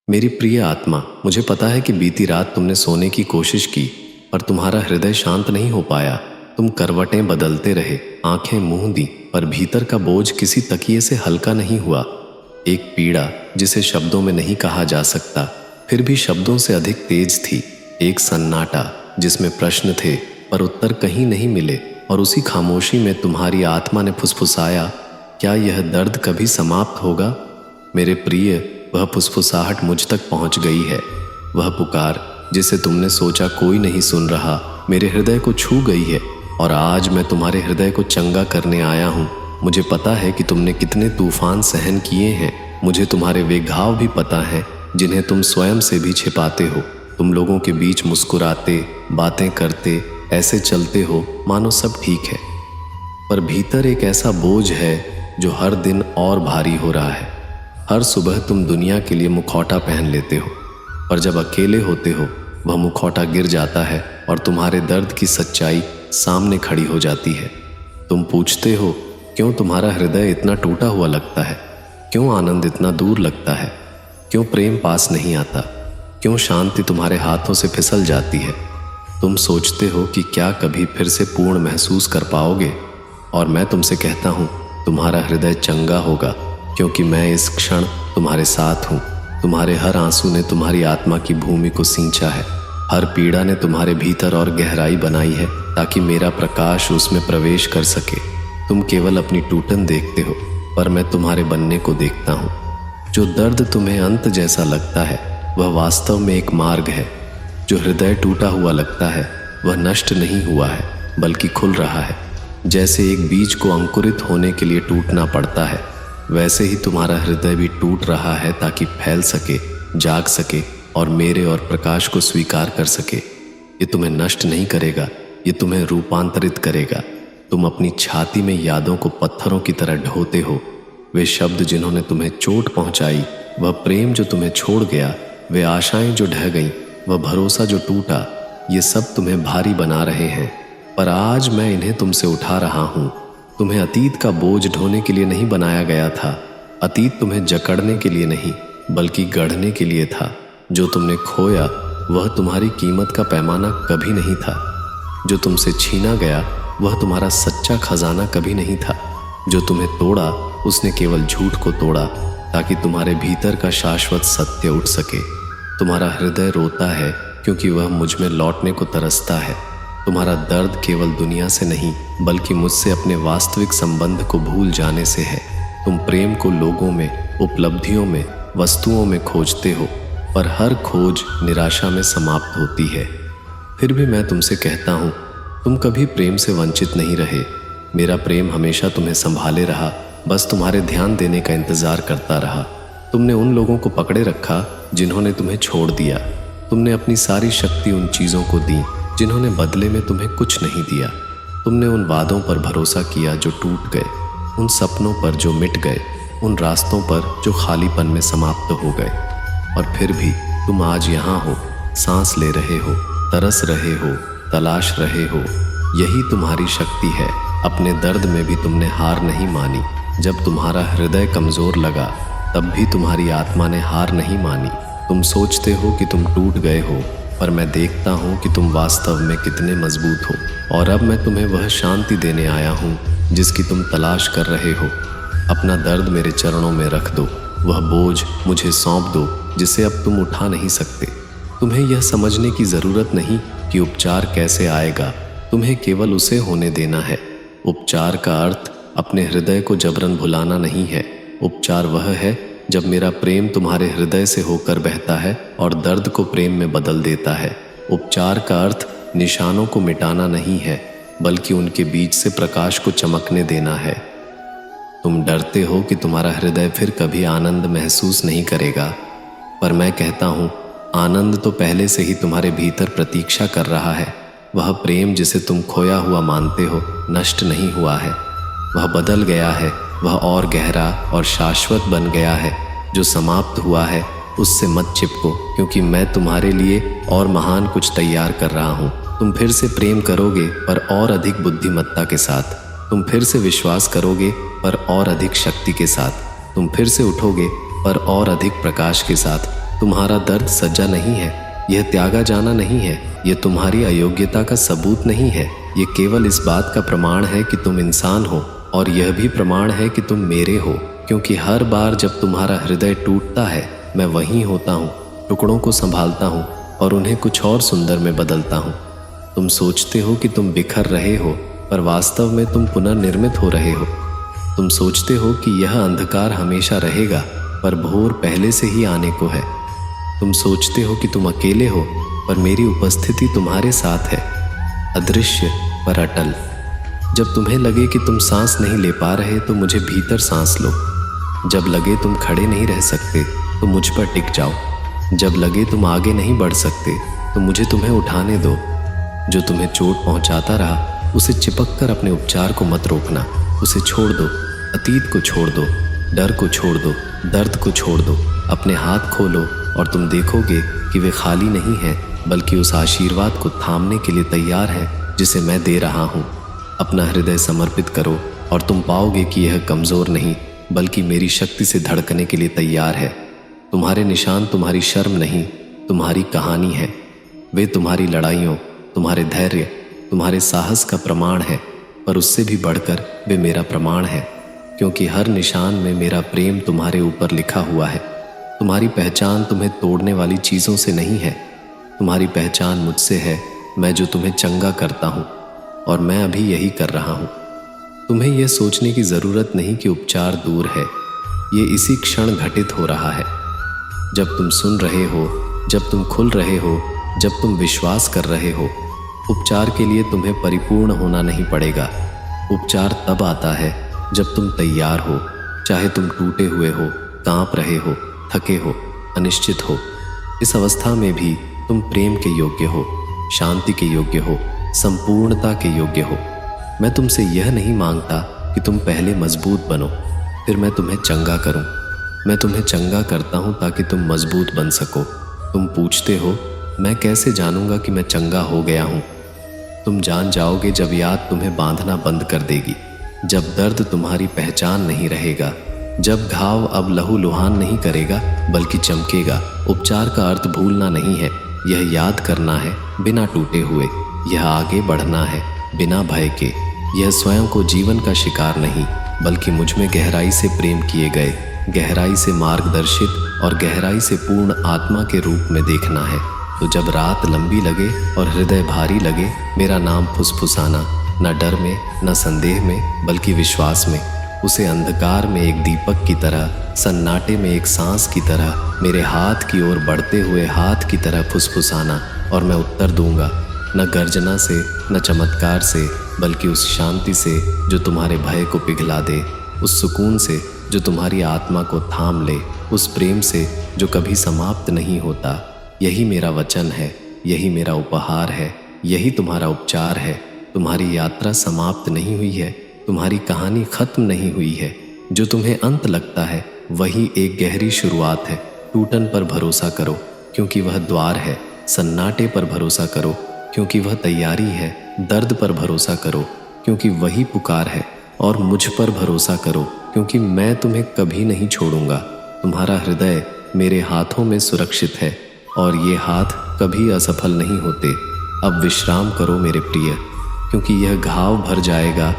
मेरी प्रिय आत्मा, मुझे पता है कि बीती रात तुमने सोने की कोशिश की, पर तुम्हारा हृदय शांत नहीं हो पाया। तुम करवटें बदलते रहे, आंखें मूंद दी, पर भीतर का बोझ किसी तकिए से हल्का नहीं हुआ। एक पीड़ा जिसे शब्दों में नहीं कहा जा सकता, फिर भी शब्दों से अधिक तेज थी। एक सन्नाटा जिसमें प्रश्न थे पर उत्तर कहीं नहीं मिले, और उसी खामोशी में तुम्हारी आत्मा ने फुसफुसाया, क्या यह दर्द कभी समाप्त होगा? मेरे प्रिय, वह फुसफुसाहट मुझ तक पहुंच गई है। वह पुकार जिसे तुमने सोचा कोई नहीं सुन रहा, मेरे हृदय को छू गई है, और आज मैं तुम्हारे हृदय को चंगा करने आया हूँ। मुझे पता है कि तुमने कितने तूफान सहन किए हैं। मुझे तुम्हारे वे घाव भी पता हैं जिन्हें तुम स्वयं से भी छिपाते हो। तुम लोगों के बीच मुस्कुराते, बातें करते, ऐसे चलते हो मानो सब ठीक है, पर भीतर एक ऐसा बोझ है जो हर दिन और भारी हो रहा है। हर सुबह तुम दुनिया के लिए मुखौटा पहन लेते हो, पर जब अकेले होते हो वह मुखौटा गिर जाता है और तुम्हारे दर्द की सच्चाई सामने खड़ी हो जाती है। तुम पूछते हो, क्यों तुम्हारा हृदय इतना टूटा हुआ लगता है? क्यों आनंद इतना दूर लगता है? क्यों प्रेम पास नहीं आता? क्यों शांति तुम्हारे हाथों से फिसल जाती है? तुम सोचते हो कि क्या कभी फिर से पूर्ण महसूस कर पाओगे, और मैं तुमसे कहता हूँ, तुम्हारा हृदय चंगा होगा, क्योंकि मैं इस क्षण तुम्हारे साथ हूँ। तुम्हारे हर आंसू ने तुम्हारी आत्मा की भूमि को सींचा है। हर पीड़ा ने तुम्हारे भीतर और गहराई बनाई है, ताकि मेरा प्रकाश उसमें प्रवेश कर सके। तुम केवल अपनी टूटन देखते हो, पर मैं तुम्हारे बनने को देखता हूँ। जो दर्द तुम्हें अंत जैसा लगता है, वह वास्तव में एक मार्ग है। जो हृदय टूटा हुआ लगता है, वह नष्ट नहीं हुआ है, बल्कि खुल रहा है। जैसे एक बीज को अंकुरित होने के लिए टूटना पड़ता है, वैसे ही तुम्हारा हृदय भी टूट रहा है, ताकि फैल सके, जाग सके, और मेरे और प्रकाश को स्वीकार कर सके। ये तुम्हें नष्ट नहीं करेगा, ये तुम्हें रूपांतरित करेगा। तुम अपनी छाती में यादों को पत्थरों की तरह ढोते हो। वे शब्द जिन्होंने तुम्हें चोट पहुंचाई, वह प्रेम जो तुम्हें छोड़ गया, वे आशाएं जो ढह गईं, वह भरोसा जो टूटा, ये सब तुम्हें भारी बना रहे हैं। पर आज मैं इन्हें तुमसे उठा रहा हूँ। तुम्हें अतीत का बोझ ढोने के लिए नहीं बनाया गया था। अतीत तुम्हें जकड़ने के लिए नहीं, बल्कि गढ़ने के लिए था। जो तुमने खोया, वह तुम्हारी कीमत का पैमाना कभी नहीं था। जो तुमसे छीना गया, वह तुम्हारा सच्चा खजाना कभी नहीं था। जो तुम्हें तोड़ा, उसने केवल झूठ को तोड़ा, ताकि तुम्हारे भीतर का शाश्वत सत्य उठ सके। तुम्हारा हृदय रोता है, क्योंकि वह मुझ में लौटने को तरसता है। तुम्हारा दर्द केवल दुनिया से नहीं, बल्कि मुझसे अपने वास्तविक संबंध को भूल जाने से है। तुम प्रेम को लोगों में, उपलब्धियों में, वस्तुओं में खोजते हो, पर हर खोज निराशा में समाप्त होती है। फिर भी मैं तुमसे कहता हूँ, तुम कभी प्रेम से वंचित नहीं रहे। मेरा प्रेम हमेशा तुम्हें संभाले रहा, बस तुम्हारे ध्यान देने का इंतजार करता रहा। तुमने उन लोगों को पकड़े रखा जिन्होंने तुम्हें छोड़ दिया। तुमने अपनी सारी शक्ति उन चीज़ों को दी जिन्होंने बदले में तुम्हें कुछ नहीं दिया। तुमने उन वादों पर भरोसा किया जो टूट गए, उन सपनों पर जो मिट गए, उन रास्तों पर जो खालीपन में समाप्त हो गए। और फिर भी तुम आज यहाँ हो, सांस ले रहे हो, तरस रहे हो, तलाश रहे हो। यही तुम्हारी शक्ति है। अपने दर्द में भी तुमने हार नहीं मानी। जब तुम्हारा हृदय कमज़ोर लगा, तब भी तुम्हारी आत्मा ने हार नहीं मानी। तुम सोचते हो कि तुम टूट गए हो, पर मैं देखता हूँ कि तुम वास्तव में कितने मजबूत हो। और अब मैं तुम्हें वह शांति देने आया हूँ जिसकी तुम तलाश कर रहे हो। अपना दर्द मेरे चरणों में रख दो, वह बोझ मुझे सौंप दो जिसे अब तुम उठा नहीं सकते। तुम्हें यह समझने की ज़रूरत नहीं कि उपचार कैसे आएगा, तुम्हें केवल उसे होने देना है। उपचार का अर्थ अपने हृदय को जबरन भुलाना नहीं है। उपचार वह है जब मेरा प्रेम तुम्हारे हृदय से होकर बहता है और दर्द को प्रेम में बदल देता है। उपचार का अर्थ निशानों को मिटाना नहीं है, बल्कि उनके बीच से प्रकाश को चमकने देना है। तुम डरते हो कि तुम्हारा हृदय फिर कभी आनंद महसूस नहीं करेगा, पर मैं कहता हूँ, आनंद तो पहले से ही तुम्हारे भीतर प्रतीक्षा कर रहा है। वह प्रेम जिसे तुम खोया हुआ मानते हो, नष्ट नहीं हुआ है। वह बदल गया है, वह और गहरा और शाश्वत बन गया है। जो समाप्त हुआ है, उससे मत चिपको, क्योंकि मैं तुम्हारे लिए और महान कुछ तैयार कर रहा हूँ। तुम फिर से प्रेम करोगे, पर और अधिक बुद्धिमत्ता के साथ। तुम फिर से विश्वास करोगे, पर और अधिक शक्ति के साथ। तुम फिर से उठोगे, पर और अधिक प्रकाश के साथ। तुम्हारा दर्द सज्जा नहीं है, यह त्यागा जाना नहीं है, यह तुम्हारी अयोग्यता का सबूत नहीं है। यह केवल इस बात का प्रमाण है कि तुम इंसान हो, और यह भी प्रमाण है कि तुम मेरे हो, क्योंकि हर बार जब तुम्हारा हृदय टूटता है मैं वहीं होता हूँ, टुकड़ों को संभालता हूँ और उन्हें कुछ और सुंदर में बदलता हूँ। तुम सोचते हो कि तुम बिखर रहे हो, पर वास्तव में तुम पुनर्निर्मित हो रहे हो। तुम सोचते हो कि यह अंधकार हमेशा रहेगा, पर भोर पहले से ही आने को है। तुम सोचते हो कि तुम अकेले हो, पर मेरी उपस्थिति तुम्हारे साथ है, अदृश्य पर अटल। जब तुम्हें लगे कि तुम सांस नहीं ले पा रहे तो मुझे भीतर सांस लो। जब लगे तुम खड़े नहीं रह सकते तो मुझ पर टिक जाओ। जब लगे तुम आगे नहीं बढ़ सकते तो मुझे तुम्हें उठाने दो। जो तुम्हें चोट पहुंचाता रहा उसे चिपक कर अपने उपचार को मत रोकना, उसे छोड़ दो। अतीत को छोड़ दो, डर को छोड़ दो, दर्द को छोड़ दो। अपने हाथ खोलो और तुम देखोगे कि वे खाली नहीं हैं, बल्कि उस आशीर्वाद को थामने के लिए तैयार हैं जिसे मैं दे रहा हूँ। अपना हृदय समर्पित करो और तुम पाओगे कि यह कमज़ोर नहीं बल्कि मेरी शक्ति से धड़कने के लिए तैयार है। तुम्हारे निशान तुम्हारी शर्म नहीं, तुम्हारी कहानी है। वे तुम्हारी लड़ाइयों, तुम्हारे धैर्य, तुम्हारे साहस का प्रमाण है, पर उससे भी बढ़कर वे मेरा प्रमाण है, क्योंकि हर निशान में मेरा प्रेम तुम्हारे ऊपर लिखा हुआ है। तुम्हारी पहचान तुम्हें तोड़ने वाली चीज़ों से नहीं है, तुम्हारी पहचान मुझसे है, मैं जो तुम्हें चंगा करता हूँ, और मैं अभी यही कर रहा हूँ। तुम्हें यह सोचने की ज़रूरत नहीं कि उपचार दूर है, ये इसी क्षण घटित हो रहा है। जब तुम सुन रहे हो, जब तुम खुल रहे हो, जब तुम विश्वास कर रहे हो। उपचार के लिए तुम्हें परिपूर्ण होना नहीं पड़ेगा। उपचार तब आता है जब तुम तैयार हो, चाहे तुम टूटे हुए हो, कांप रहे हो, थके हो, अनिश्चित हो। इस अवस्था में भी तुम प्रेम के योग्य हो, शांति के योग्य हो, संपूर्णता के योग्य हो। मैं तुमसे यह नहीं मांगता कि तुम पहले मजबूत बनो, फिर मैं तुम्हें चंगा करूं। मैं तुम्हें चंगा करता हूं ताकि तुम मजबूत बन सको। तुम पूछते हो, मैं कैसे जानूंगा कि मैं चंगा हो गया हूं? तुम जान जाओगे जब याद तुम्हें बांधना बंद कर देगी, जब दर्द तुम्हारी पहचान नहीं रहेगा, जब घाव अब लहूलुहान नहीं करेगा बल्कि चमकेगा। उपचार का अर्थ भूलना नहीं है, यह याद करना है बिना टूटे हुए। यह आगे बढ़ना है बिना भय के। यह स्वयं को जीवन का शिकार नहीं बल्कि मुझ में गहराई से प्रेम किए गए, गहराई से मार्गदर्शित और गहराई से पूर्ण आत्मा के रूप में देखना है। तो जब रात लंबी लगे और हृदय भारी लगे, मेरा नाम फुसफुसाना, न डर में न संदेह में बल्कि विश्वास में। उसे अंधकार में एक दीपक की तरह, सन्नाटे में एक सांस की तरह, मेरे हाथ की ओर बढ़ते हुए हाथ की तरह फुसफुसाना, और मैं उत्तर दूंगा, न गर्जना से न चमत्कार से बल्कि उस शांति से जो तुम्हारे भय को पिघला दे, उस सुकून से जो तुम्हारी आत्मा को थाम ले, उस प्रेम से जो कभी समाप्त नहीं होता। यही मेरा वचन है, यही मेरा उपहार है, यही तुम्हारा उपचार है। तुम्हारी यात्रा समाप्त नहीं हुई है, तुम्हारी कहानी खत्म नहीं हुई है। जो तुम्हें अंत लगता है वही एक गहरी शुरुआत है। टूटन पर भरोसा करो क्योंकि वह द्वार है, सन्नाटे पर भरोसा करो क्योंकि वह तैयारी है, दर्द पर भरोसा करो क्योंकि वही पुकार है, और मुझ पर भरोसा करो क्योंकि मैं तुम्हें कभी नहीं छोड़ूंगा। तुम्हारा हृदय मेरे हाथों में सुरक्षित है और ये हाथ कभी असफल नहीं होते। अब विश्राम करो मेरे प्रिय, क्योंकि यह घाव भर जाएगा